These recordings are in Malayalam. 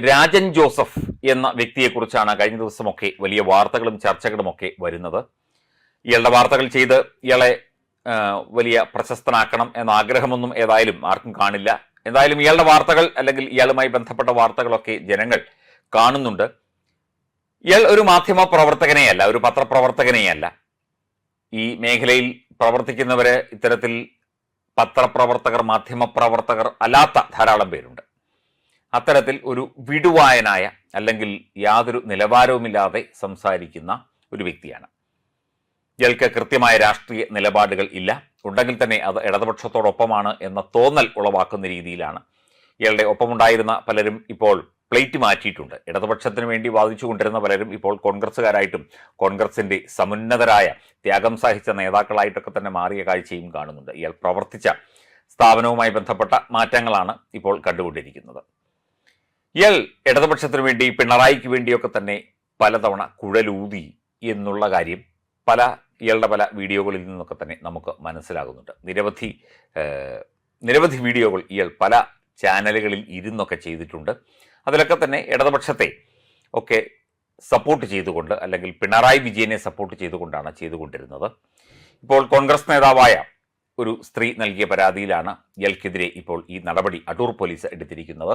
രാജൻ ജോസഫ് എന്ന വ്യക്തിയെക്കുറിച്ചാണ് കഴിഞ്ഞ ദിവസമൊക്കെ വലിയ വാർത്തകളും ചർച്ചകളുമൊക്കെ വരുന്നത്. ഇയാളുടെ വാർത്തകൾ ചെയ്ത് ഇയാളെ വലിയ പ്രശസ്തനാക്കണം എന്ന ആഗ്രഹമൊന്നും ഏതായാലും ആർക്കും കാണില്ല. എന്തായാലും ഇയാളുടെ വാർത്തകൾ അല്ലെങ്കിൽ ഇയാളുമായി ബന്ധപ്പെട്ട വാർത്തകളൊക്കെ ജനങ്ങൾ കാണുന്നുണ്ട്. ഇയാൾ ഒരു മാധ്യമ പ്രവർത്തകനെയല്ല, ഒരു പത്രപ്രവർത്തകനെയല്ല. ഈ മേഖലയിൽ പ്രവർത്തിക്കുന്നവര് ഇത്തരത്തിൽ പത്രപ്രവർത്തകർ, മാധ്യമപ്രവർത്തകർ അല്ലാത്ത ധാരാളം പേരുണ്ട്. അത്തരത്തിൽ ഒരു വിടുവായനായ അല്ലെങ്കിൽ യാതൊരു നിലവാരവുമില്ലാതെ സംസാരിക്കുന്ന ഒരു വ്യക്തിയാണ്. ഇയാൾക്ക് കൃത്യമായ രാഷ്ട്രീയ നിലപാടുകൾ ഇല്ല, ഉണ്ടെങ്കിൽ തന്നെ അത് ഇടതുപക്ഷത്തോടൊപ്പമാണ് എന്ന തോന്നൽ ഉളവാക്കുന്ന രീതിയിലാണ്. ഇയാളുടെ ഒപ്പമുണ്ടായിരുന്ന പലരും ഇപ്പോൾ പ്ലേറ്റ് മാറ്റിയിട്ടുണ്ട്. ഇടതുപക്ഷത്തിന് വേണ്ടി വാദിച്ചു കൊണ്ടിരുന്ന പലരും ഇപ്പോൾ കോൺഗ്രസ്സുകാരായിട്ടും കോൺഗ്രസിന്റെ സമുന്നതരായ ത്യാഗം സഹിച്ച നേതാക്കളായിട്ടൊക്കെ തന്നെ മാറിയ കാഴ്ചയും കാണുന്നുണ്ട്. ഇയാൾ പ്രവർത്തിച്ച സ്ഥാപനവുമായി ബന്ധപ്പെട്ട മാറ്റങ്ങളാണ് ഇപ്പോൾ കണ്ടുകൊണ്ടിരിക്കുന്നത്. ഇയാൾ ഇടതുപക്ഷത്തിന് വേണ്ടി, പിണറായിക്ക് വേണ്ടിയൊക്കെ തന്നെ പലതവണ കുഴലൂതി എന്നുള്ള കാര്യം ഇയാളുടെ പല വീഡിയോകളിൽ നിന്നൊക്കെ തന്നെ നമുക്ക് മനസ്സിലാകുന്നുണ്ട്. നിരവധി വീഡിയോകൾ ഇയാൾ പല ചാനലുകളിൽ ഇരുന്നൊക്കെ ചെയ്തിട്ടുണ്ട്. അതിലൊക്കെ തന്നെ ഇടതുപക്ഷത്തെ ഒക്കെ സപ്പോർട്ട് ചെയ്തുകൊണ്ട് അല്ലെങ്കിൽ പിണറായി വിജയനെ സപ്പോർട്ട് ചെയ്തുകൊണ്ടാണ് ചെയ്തുകൊണ്ടിരുന്നത്. ഇപ്പോൾ കോൺഗ്രസ് നേതാവായ ഒരു സ്ത്രീ നൽകിയ പരാതിയിലാണ് ഇയാൾക്കെതിരെ ഇപ്പോൾ ഈ നടപടി അടൂർ പോലീസ് എടുത്തിരിക്കുന്നത്.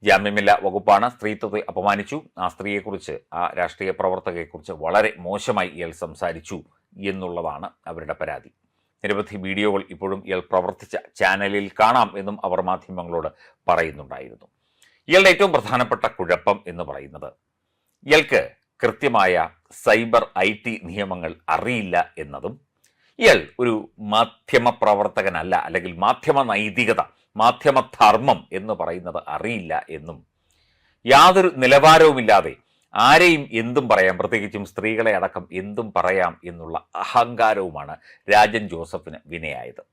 ജാമ്യമില്ല വകുപ്പാണ്. സ്ത്രീത്വത്തെ അപമാനിച്ചു, ആ സ്ത്രീയെക്കുറിച്ച്, ആ രാഷ്ട്രീയ പ്രവർത്തകയെക്കുറിച്ച് വളരെ മോശമായി ഇയാൾ സംസാരിച്ചു എന്നുള്ളതാണ് അവരുടെ പരാതി. നിരവധി വീഡിയോകൾ ഇപ്പോഴും ഇയാൾ പ്രവർത്തിച്ച ചാനലിൽ കാണാം എന്നും അവർ മാധ്യമങ്ങളോട് പറയുന്നുണ്ടായിരുന്നു. ഇയാളുടെ ഏറ്റവും പ്രധാനപ്പെട്ട കുഴപ്പം എന്ന് പറയുന്നത് ഇയാൾക്ക് കൃത്യമായ സൈബർ IT നിയമങ്ങൾ അറിയില്ല എന്നതും, ഇയാൾ ഒരു മാധ്യമ പ്രവർത്തകനല്ല, അല്ലെങ്കിൽ മാധ്യമ നൈതികത, മാധ്യമധർമ്മം എന്ന് പറയുന്നത് അറിയില്ല എന്നും, യാതൊരു നിലവാരവുമില്ലാതെ ആരെയും എന്തും പറയാം, പ്രത്യേകിച്ചും സ്ത്രീകളെ അടക്കം എന്തും പറയാം എന്നുള്ള അഹങ്കാരവുമാണ് രാജൻ ജോസഫിന് വിനയായത്.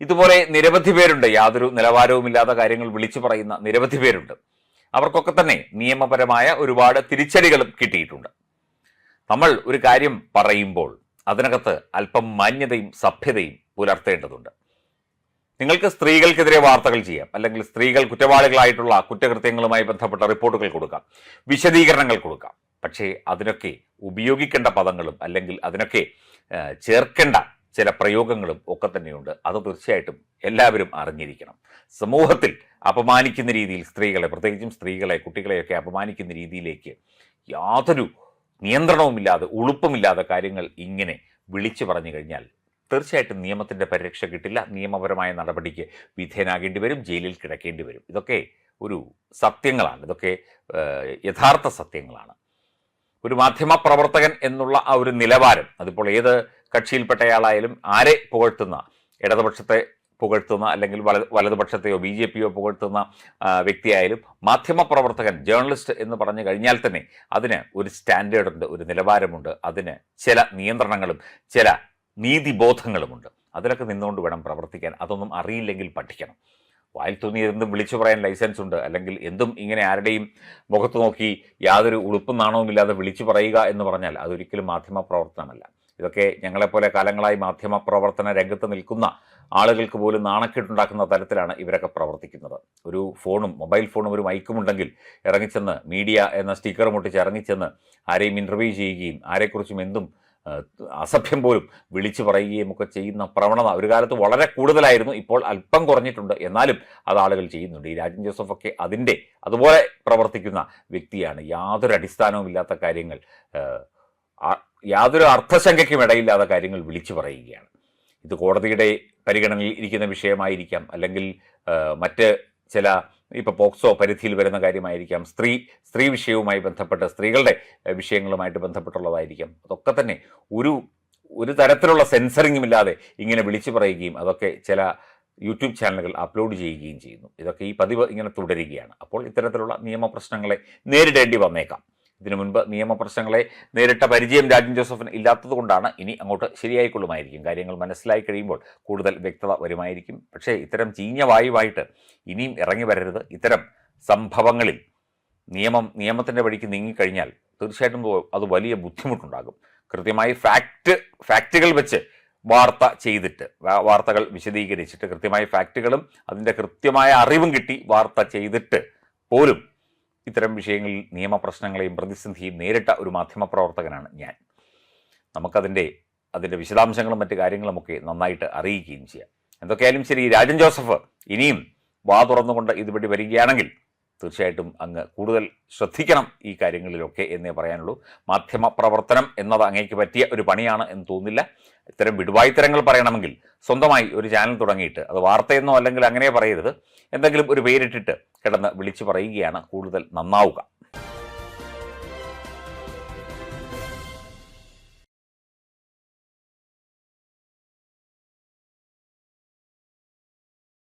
ഇതുപോലെ നിരവധി പേരുണ്ട്. യാതൊരു നിലവാരവുമില്ലാത്ത കാര്യങ്ങൾ വിളിച്ചു പറയുന്ന നിരവധി പേരുണ്ട്. അവർക്കൊക്കെ തന്നെ നിയമപരമായ ഒരുപാട് തിരിച്ചടികളും കിട്ടിയിട്ടുണ്ട്. നമ്മൾ ഒരു കാര്യം പറയുമ്പോൾ അതിനകത്ത് അല്പം മാന്യതയും സഭ്യതയും പുലർത്തേണ്ടതുണ്ട്. നിങ്ങൾക്ക് സ്ത്രീകൾക്കെതിരെ വാർത്തകൾ ചെയ്യാം, അല്ലെങ്കിൽ സ്ത്രീകൾ കുറ്റവാളികളായിട്ടുള്ള കുറ്റകൃത്യങ്ങളുമായി ബന്ധപ്പെട്ട റിപ്പോർട്ടുകൾ കൊടുക്കാം, വിശദീകരണങ്ങൾ കൊടുക്കാം. പക്ഷേ അതിനൊക്കെ ഉപയോഗിക്കേണ്ട പദങ്ങളും അല്ലെങ്കിൽ അതിനൊക്കെ ചേർക്കേണ്ട ചില പ്രയോഗങ്ങളും ഒക്കെ തന്നെയുണ്ട്. അത് തീർച്ചയായിട്ടും എല്ലാവരും അറിഞ്ഞിരിക്കണം. സമൂഹത്തിൽ അപമാനിക്കുന്ന രീതിയിൽ സ്ത്രീകളെ, പ്രത്യേകിച്ചും സ്ത്രീകളെ, കുട്ടികളെയൊക്കെ അപമാനിക്കുന്ന രീതിയിലേക്ക് യാതൊരു നിയന്ത്രണവുമില്ലാതെ, ഉളുപ്പുമില്ലാതെ കാര്യങ്ങൾ ഇങ്ങനെ വിളിച്ചു പറഞ്ഞു കഴിഞ്ഞാൽ തീർച്ചയായിട്ടും നിയമത്തിൻ്റെ പരിരക്ഷ കിട്ടില്ല. നിയമപരമായ നടപടിക്ക് വിധേയനാകേണ്ടി വരും, ജയിലിൽ കിടക്കേണ്ടി വരും. ഇതൊക്കെ ഒരു സത്യങ്ങളാണ്, ഇതൊക്കെ യഥാർത്ഥ സത്യങ്ങളാണ്. ഒരു മാധ്യമ പ്രവർത്തകൻ എന്നുള്ള ആ ഒരു നിലവാരം, അതിപ്പോൾ ഏത് കക്ഷിയിൽപ്പെട്ടയാളായാലും, ആരെ പുകഴ്ത്തുന്ന, ഇടതുപക്ഷത്തെ പുകഴ്ത്തുന്ന അല്ലെങ്കിൽ വലതുപക്ഷത്തെയോ BJPയോ പുകഴ്ത്തുന്ന വ്യക്തിയായാലും മാധ്യമ പ്രവർത്തകൻ, ജേർണലിസ്റ്റ് എന്ന് പറഞ്ഞു കഴിഞ്ഞാൽ തന്നെ അതിന് ഒരു സ്റ്റാൻഡേർഡ് ഉണ്ട്, ഒരു നിലവാരമുണ്ട്, അതിന് ചില നിയന്ത്രണങ്ങളും ചില നീതിബോധങ്ങളുമുണ്ട്. അതിലൊക്കെ നിന്നുകൊണ്ട് വേണം പ്രവർത്തിക്കാൻ. അതൊന്നും അറിയില്ലെങ്കിൽ പഠിക്കണം. വായിൽ തോന്നി എന്തും വിളിച്ചു പറയാൻ ലൈസൻസ് ഉണ്ട്, അല്ലെങ്കിൽ എന്തും ഇങ്ങനെ ആരുടെയും മുഖത്ത് നോക്കി യാതൊരു ഉളുപ്പും നാണവുമില്ലാതെ വിളിച്ചു പറയുക എന്ന് പറഞ്ഞാൽ അതൊരിക്കലും മാധ്യമ പ്രവർത്തനമല്ല. ഇതൊക്കെ ഞങ്ങളെപ്പോലെ കാലങ്ങളായി മാധ്യമ പ്രവർത്തന രംഗത്ത് നിൽക്കുന്ന ആളുകൾക്ക് പോലും നാണക്കേടുണ്ടാക്കുന്ന തരത്തിലാണ് ഇവരൊക്കെ പ്രവർത്തിക്കുന്നത്. ഒരു ഫോണും, മൊബൈൽ ഫോണും ഒരു മൈക്കും ഉണ്ടെങ്കിൽ ഇറങ്ങിച്ചെന്ന് മീഡിയ എന്ന സ്റ്റിക്കർ മുട്ടിച്ച് ഇറങ്ങിച്ചെന്ന് ആരെയും ഇൻ്റർവ്യൂ ചെയ്യുകയും ആരെക്കുറിച്ചും എന്തും അസഭ്യം പോലും വിളിച്ചു പറയുകയും ഒക്കെ ചെയ്യുന്ന പ്രവണത ഒരു കാലത്ത് വളരെ കൂടുതലായിരുന്നു. ഇപ്പോൾ അല്പം കുറഞ്ഞിട്ടുണ്ട്, എന്നാലും അത് ആളുകൾ ചെയ്യുന്നുണ്ട്. ഈ രാജൻ ജോസഫൊക്കെ അതുപോലെ പ്രവർത്തിക്കുന്ന വ്യക്തിയാണ്. യാതൊരു അടിസ്ഥാനവുമില്ലാത്ത കാര്യങ്ങൾ, യാതൊരു അർത്ഥശങ്കയ്ക്കും ഇടയില്ലാത്ത കാര്യങ്ങൾ വിളിച്ചു പറയുകയാണ്. ഇത് കോടതിയുടെ പരിഗണനയിൽ ഇരിക്കുന്ന വിഷയമായിരിക്കാം, അല്ലെങ്കിൽ മറ്റ് ചില ഇപ്പോൾ പോക്സോ പരിധിയിൽ വരുന്ന കാര്യമായിരിക്കാം, സ്ത്രീ വിഷയവുമായി ബന്ധപ്പെട്ട്, സ്ത്രീകളുടെ വിഷയങ്ങളുമായിട്ട് ബന്ധപ്പെട്ടുള്ളതായിരിക്കാം. അതൊക്കെ തന്നെ ഒരു തരത്തിലുള്ള സെൻസറിങ്ങും ഇല്ലാതെ ഇങ്ങനെ വിളിച്ചു പറയുകയും അതൊക്കെ ചില യൂട്യൂബ് ചാനലുകൾ അപ്ലോഡ് ചെയ്യുകയും ചെയ്യുന്നു. ഇതൊക്കെ ഈ പതിവ് ഇങ്ങനെ തുടരുകയാണ്. അപ്പോൾ ഇത്തരത്തിലുള്ള നിയമപ്രശ്നങ്ങളെ നേരിടേണ്ടി വന്നേക്കാം. ഇതിനു മുൻപ് നിയമപ്രശ്നങ്ങളെ നേരിട്ട പരിചയം രാജൻ ജോസഫിന് ഇല്ലാത്തത് കൊണ്ടാണ്. ഇനി അങ്ങോട്ട് ശരിയായിക്കൊള്ളുമായിരിക്കും. കാര്യങ്ങൾ മനസ്സിലായി കഴിയുമ്പോൾ കൂടുതൽ വ്യക്തത വരുമായിരിക്കും. പക്ഷേ ഇത്തരം ചീഞ്ഞ വായുവായിട്ട് ഇനിയും ഇറങ്ങി വരരുത്. ഇത്തരം സംഭവങ്ങളിൽ നിയമത്തിൻ്റെ വഴിക്ക് നീങ്ങിക്കഴിഞ്ഞാൽ തീർച്ചയായിട്ടും അത് വലിയ ബുദ്ധിമുട്ടുണ്ടാകും. കൃത്യമായി ഫാക്റ്റുകൾ വെച്ച് വാർത്തകൾ വിശദീകരിച്ചിട്ട്, കൃത്യമായ ഫാക്റ്റുകളും അതിൻ്റെ കൃത്യമായ അറിവും കിട്ടി വാർത്ത ചെയ്തിട്ട് പോലും ഇത്തരം വിഷയങ്ങളിൽ നിയമപ്രശ്നങ്ങളെയും പ്രതിസന്ധിയും നേരിട്ട ഒരു മാധ്യമപ്രവർത്തകനാണ് ഞാൻ. നമുക്കതിൻ്റെ വിശദാംശങ്ങളും മറ്റു കാര്യങ്ങളുമൊക്കെ നന്നായിട്ട് അറിയിക്കുകയും ചെയ്യാം. എന്തൊക്കെയായാലും ശരി, രാജൻ ജോസഫ് ഇനിയും വാ തുറന്നുകൊണ്ട് ഇതുപടി വരികയാണെങ്കിൽ തീർച്ചയായിട്ടും അങ്ങ് കൂടുതൽ ശ്രദ്ധിക്കണം ഈ കാര്യങ്ങളിലൊക്കെ എന്നേ പറയാനുള്ളൂ. മാധ്യമ പ്രവർത്തനം എന്നത് അങ്ങേക്ക് പറ്റിയ ഒരു പണിയാണ് എന്ന് തോന്നുന്നില്ല. ഇത്തരം വിടുവായിത്തരങ്ങൾ പറയണമെങ്കിൽ സ്വന്തമായി ഒരു ചാനൽ തുടങ്ങിയിട്ട്, അത് വാർത്തയെന്നോ അല്ലെങ്കിൽ അങ്ങനെ പറയരുത്, എന്തെങ്കിലും ഒരു പേരിട്ടിട്ട് കിടന്ന് വിളിച്ചു പറയുകയാണ് കൂടുതൽ നന്നാവുക.